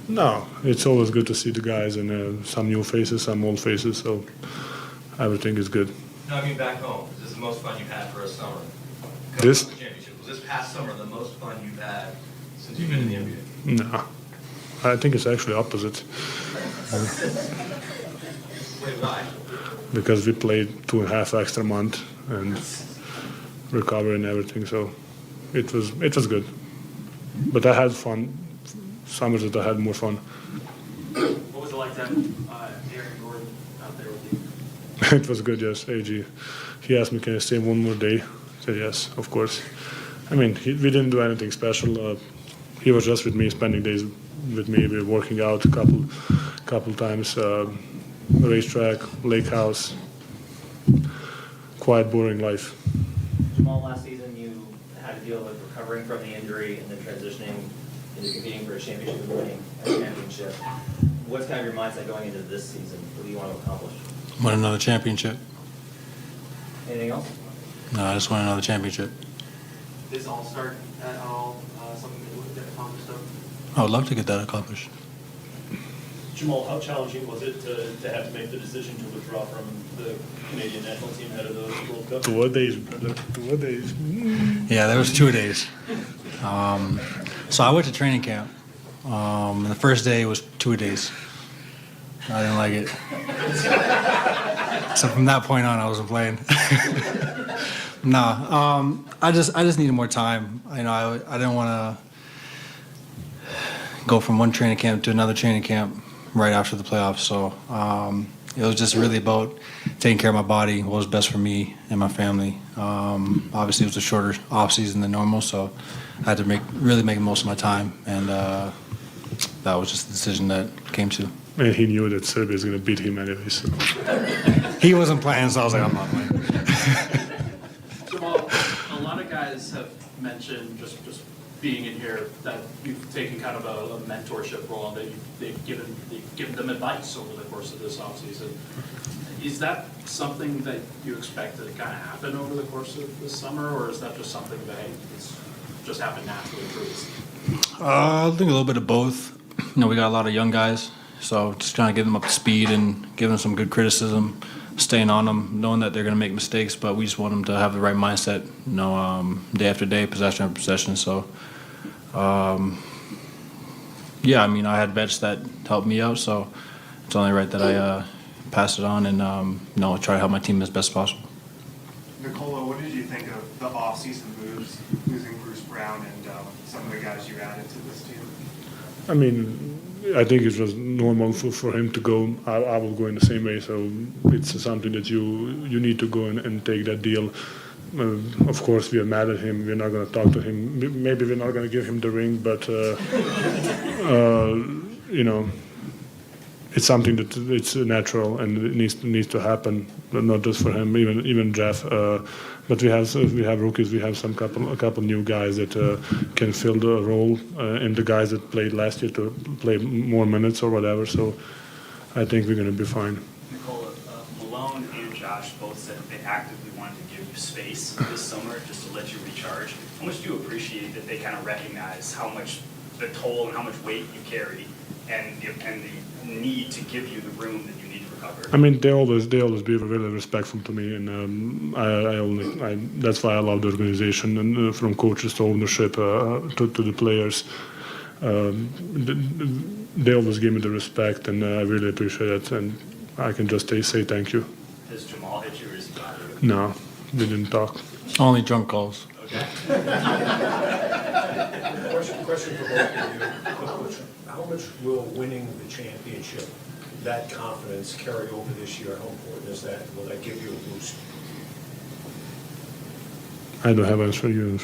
No, it's always good to see the guys and some new faces, some old faces, so everything is good. No, I mean back home. This is the most fun you've had for a summer. This? Championship. Was this past summer the most fun you've had since you've been in the NBA? No, I think it's actually opposite. Wait, why? Because we played 2.5 extra months and recovery and everything, so it was good. But I had fun. Summers that I had more fun. What was it like to have Aaron Gordon out there with you? It was good, yes. AG, he asked me, can I stay one more day? I said yes, of course. I mean, we didn't do anything special. He was just with me, spending days with me. We were working out a couple times, racetrack, lake house. Quite boring life. Jamal, last season you had to deal with recovering from the injury and then transitioning into competing for a championship and winning a championship. What's kind of your mindset going into this season? What do you want to accomplish? Want another championship. Anything else? No, I just want another championship. Is All-Star at all something that you would get accomplished of? I would love to get that accomplished. Jamal, how challenging was it to have to make the decision to withdraw from the Canadian national team ahead of the World Cup? 2 days, brother. 2 days. Yeah, there was 2 days. So I went to training camp. And the first day was 2 days. I didn't like it. So from that point on, I wasn't playing. I just needed more time. I didn't want to go from one training camp to another training camp right after the playoffs. So it was just really about taking care of my body, what was best for me and my family. Obviously, it was a shorter off season than normal, so I had to really make the most of my time, and that was just the decision that came to. And he knew that Serbia was going to beat him anyway, so. He wasn't playing, so I was like, I'm not playing. Jamal, a lot of guys have mentioned just being in here that you've taken kind of a mentorship role and that they've given them advice over the course of this offseason. Is that something that you expect to kind of happen over the course of this summer, or is that just something that, hey, it's just happened naturally through this? I think a little bit of both. We got a lot of young guys, so just trying to get them up to speed and give them some good criticism, staying on them, knowing that they're going to make mistakes, but we just want them to have the right mindset, day after day, possession after possession. So, I had vets that helped me out, so it's only right that I pass it on and try to help my team as best as possible. Nikola, what did you think of the off-season moves, losing Bruce Brown and some of the guys you added to this team? I mean, I think it was normal for him to go. I will go in the same way, so it's something that you need to go and take that deal. Of course, we are mad at him. We're not going to talk to him. Maybe we're not going to give him the ring, but it's something that it's natural and it needs to happen. Not just for him, even Jeff. But we have rookies. We have a couple new guys that can fill the role, and the guys that played last year to play more minutes or whatever. So I think we're going to be fine. Nikola, Malone and Josh both said that they actively wanted to give you space this summer just to let you recharge. How much do you appreciate that they kind of recognize how much the toll and how much weight you carry and the need to give you the room that you need to recover? I mean, they always be really respectful to me, and that's why I love the organization, and from coaches to ownership to the players. They always give me the respect, and I really appreciate it, and I can just say thank you. Has Jamal hit you or is he bothered you? No, we didn't talk. Only drunk calls. Okay. Question for both of you. Coach, how much will winning the championship, that confidence, carry over this year? How important is that? Will that give you a boost? I don't have an answer for you.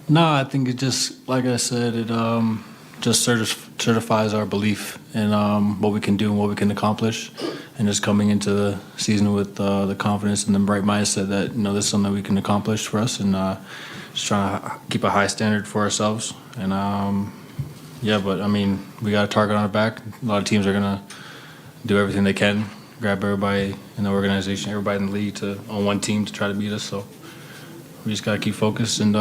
No, I think it just, like I said, it just certifies our belief in what we can do and what we can accomplish, and just coming into the season with the confidence and the right mindset that this is something we can accomplish for us, and just trying to keep a high standard for ourselves. And but I mean, we got a target on our back. A lot of teams are gonna do everything they can, grab everybody in the organization, everybody in the league on one team to try to beat us. So we just gotta keep focused and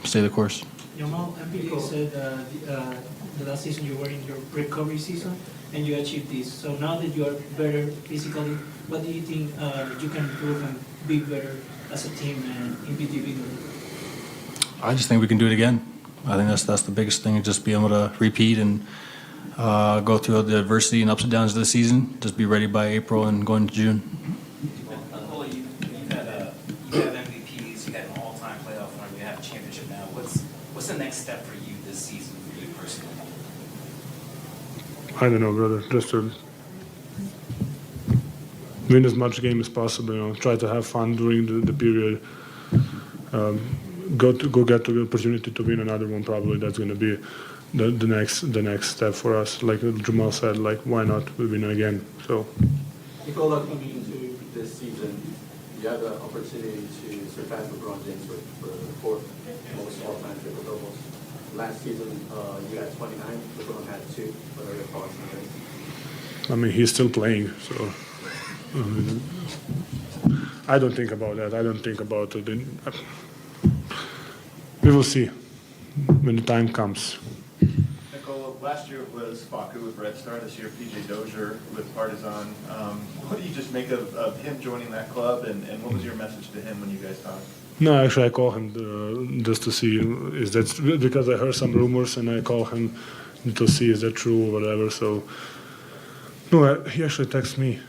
stay the course. Jamal, MPJ said the last season you were in your recovery season and you achieved this. So now that you are better physically, what do you think you can improve and be better as a team and individually? I just think we can do it again. I think that's the biggest thing, just be able to repeat and go through the adversity and ups and downs of the season. Just be ready by April and go into June. Nikola, you have MVPs, you had an all-time playoff run, you have a championship now. What's the next step for you this season, for you personally? I don't know, brother. Just to win as much game as possible. You know, try to have fun during the period. Go get to the opportunity to win another one. Probably that's going to be the next step for us. Like Jamal said, like why not we win again? So. Nikola, coming into this season, you had the opportunity to surpass LeBron James for the fourth most all-time triple-doubles. Last season, you had 29, LeBron had 2. What are your thoughts on this? I mean, he's still playing, so I don't think about that. I don't think about it. We will see when the time comes. Nikola, last year it was Facu with Red Star, this year PJ Dozier with Partizan. What do you just make of him joining that club, and what was your message to him when you guys talked? No, actually, I call him just to see is that because I heard some rumors, and I call him to see is that true or whatever. So no, he actually texts me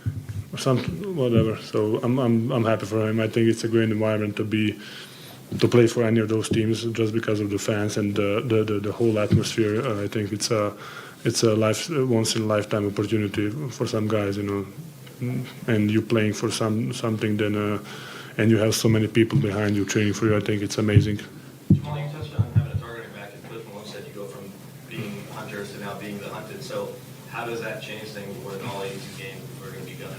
or something, whatever. So I'm happy for him. I think it's a great environment to play for any of those teams just because of the fans and the whole atmosphere. I think it's a once in a lifetime opportunity for some guys, you know, and you playing for something then. And you have so many people behind you cheering for you. I think it's amazing. Jamal, you touched on having a targeting back, and Cliff Malone said you go from being hunters to now being the hunted. So how does that change things when all 82 games are going to be done?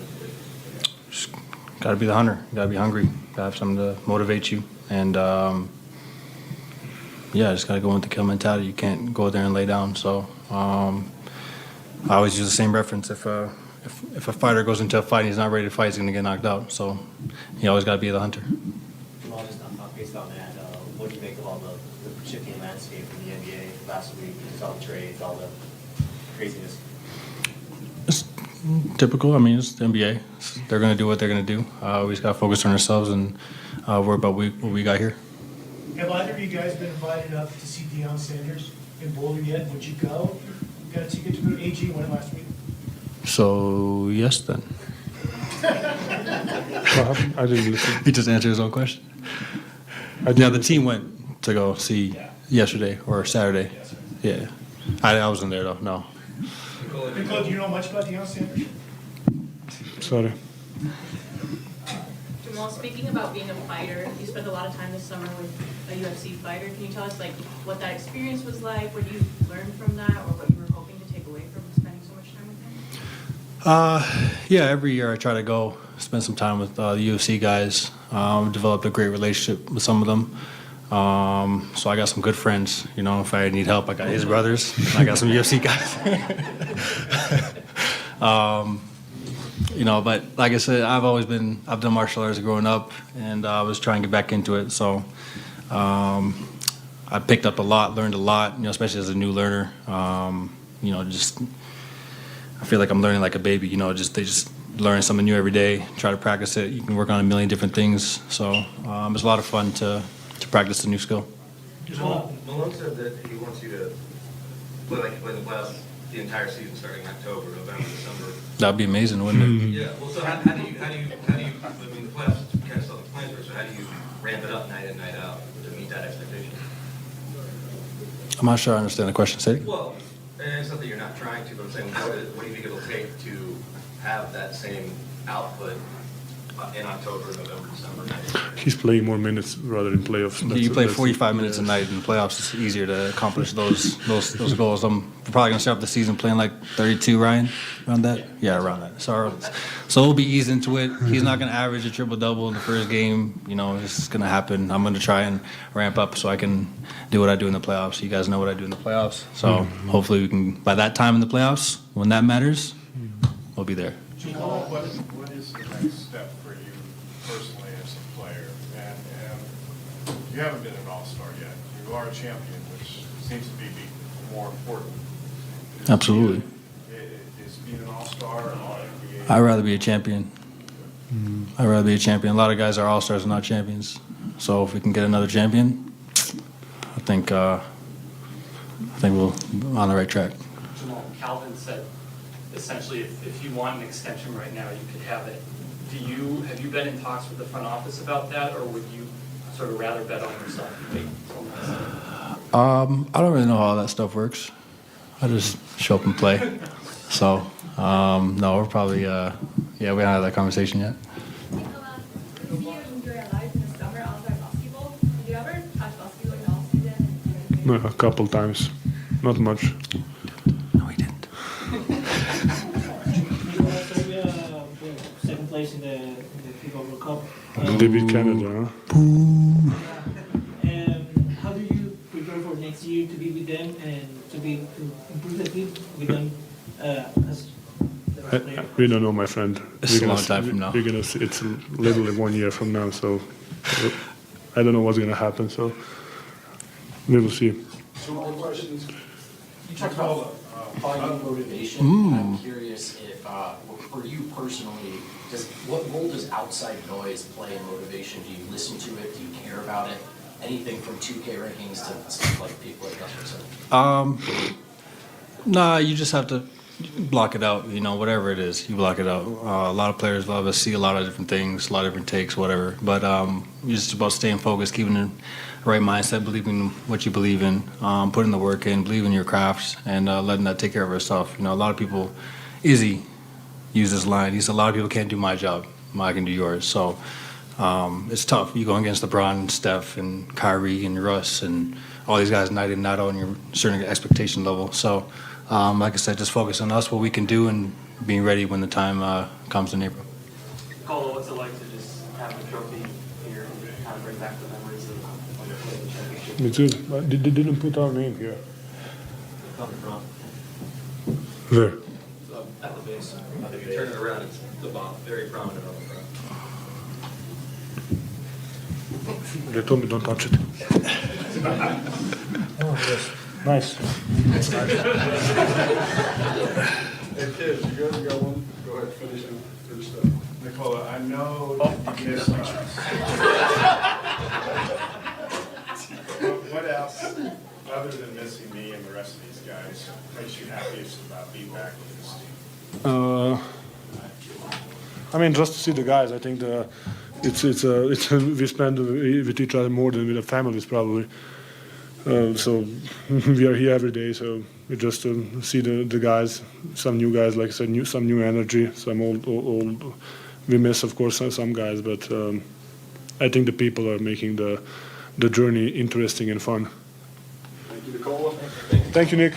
Just got to be the hunter. Got to be hungry. Got to have something to motivate you. And just got to go into kill mentality. You can't go there and lay down. So I always use the same reference. If a fighter goes into a fight and he's not ready to fight, he's going to get knocked out. So you always got to be the hunter. Jamal, just based on that, what do you make of all the shifting landscape in the NBA last week? You saw the trades, all the craziness. It's typical. I mean, it's the NBA. They're going to do what they're going to do. We just got to focus on ourselves and worry about what we got here. Have either of you guys been invited up to see Deion Sanders in Boulder yet? Would you go? You got a ticket to go to AG, went last week. So, yes, then. I didn't listen. He just answered his own question. Yeah, the team went to go see yesterday or Saturday. Yeah. I wasn't there, though, no. Nicole, do you know much about Deion Sanders? Sorry. Jamal, speaking about being a fighter, you spent a lot of time this summer with a UFC fighter. Can you tell us, like, what that experience was like? What you learned from that, or what you were hoping to take away from spending so much time with him? Every year I try to go spend some time with the UFC guys. Developed a great relationship with some of them. So I got some good friends. You know, if I need help, I got his brothers. And I got some UFC guys. But like I said, I've done martial arts growing up, and I was trying to get back into it. So I picked up a lot, learned a lot, especially as a new learner. I feel like I'm learning like a baby, they just learn something new every day, try to practice it. You can work on a million different things. So it's a lot of fun to practice a new skill. Malone said that he wants you to play the playoffs the entire season, starting October, November, December. That'd be amazing, wouldn't it? Yeah. Well, so how do you? I mean, the playoffs kind of self-explanatory. So how do you ramp it up night in, night out to meet that expectation? I'm not sure I understand the question. Say it. Well, it's not that you're not trying to, but I'm saying, what do you think it'll take to have that same output in October, November, December? He's playing more minutes rather than playoffs. You play 45 minutes a night in the playoffs. It's easier to accomplish those goals. I'm probably going to start the season playing like 32, Ryan, around that? Yeah, around that. So we'll be eased into it. He's not going to average a triple-double in the first game. It's going to happen. I'm going to try and ramp up so I can do what I do in the playoffs. You guys know what I do in the playoffs. So hopefully we can, by that time in the playoffs, when that matters, we'll be there. Jamal, what is the next step for you personally as a player? And you haven't been an all-star yet. You're you are a champion, which seems to be more important. Absolutely. Is being an all-star or all-NBA? I'd rather be a champion. I'd rather be a champion. A lot of guys are all-stars and not champions. So if we can get another champion, I think we're on the right track. Jamal, Calvin said, essentially, if you want an extension right now, you could have it. Have you been in talks with the front office about that, or would you sort of rather bet on yourself and wait until next season? I don't really know how that stuff works. I just show up and play. So, no, we're probably, we haven't had that conversation yet. No, a couple times, not much. No, we didn't. Serbia, second place in the FIBA World Cup. They beat Canada, huh? How do you prepare for next year to be with them and to improve the team with them as the best player? We don't know, my friend. It's a long time from now. We're gonna see, it's literally 1 year from now, so I don't know what's gonna happen. So we will see. Two more questions. You talked about finding motivation. I'm curious if, for you personally, what role does outside noise play in motivation? Do you listen to it? Do you care about it? Anything from 2K rankings to stuff like people like that? Nah, you just have to block it out. Whatever it is, you block it out. A lot of players love us, see a lot of different things, a lot of different takes, whatever. But it's just about staying focused, keeping the right mindset, believing in what you believe in, putting the work in, believing in your crafts, and letting that take care of itself. A lot of people, Izzy used this line. He said, a lot of people can't do my job. I can do yours. So it's tough. You go against LeBron and Steph and Kyrie and Russ and all these guys night in, night out, and you're certain expectation level. So like I said, just focus on us, what we can do, and being ready when the time comes in April. Colo, what's it like to just have the trophy here and kind of bring back the memories of the championship? It's good. But they didn't put our name here. Up front, Where? at the base. If you turn it around, it's the bottom, very prominent on the front. They told me don't touch it. Oh, yes. Nice. Hey kids, you guys got one? Go ahead, finish up. Nikola, I know you missed What else, other than missing me and the rest of these guys, makes you happiest about being back with this team? Just to see the guys. I think we spend with each other more than with the families probably. So we are here every day. So we just see the guys, some new guys, like I said, some new energy, some old. We miss, of course, some guys, but I think the people are making the journey interesting and fun. Thank you, Nikola. Thank you, Nick.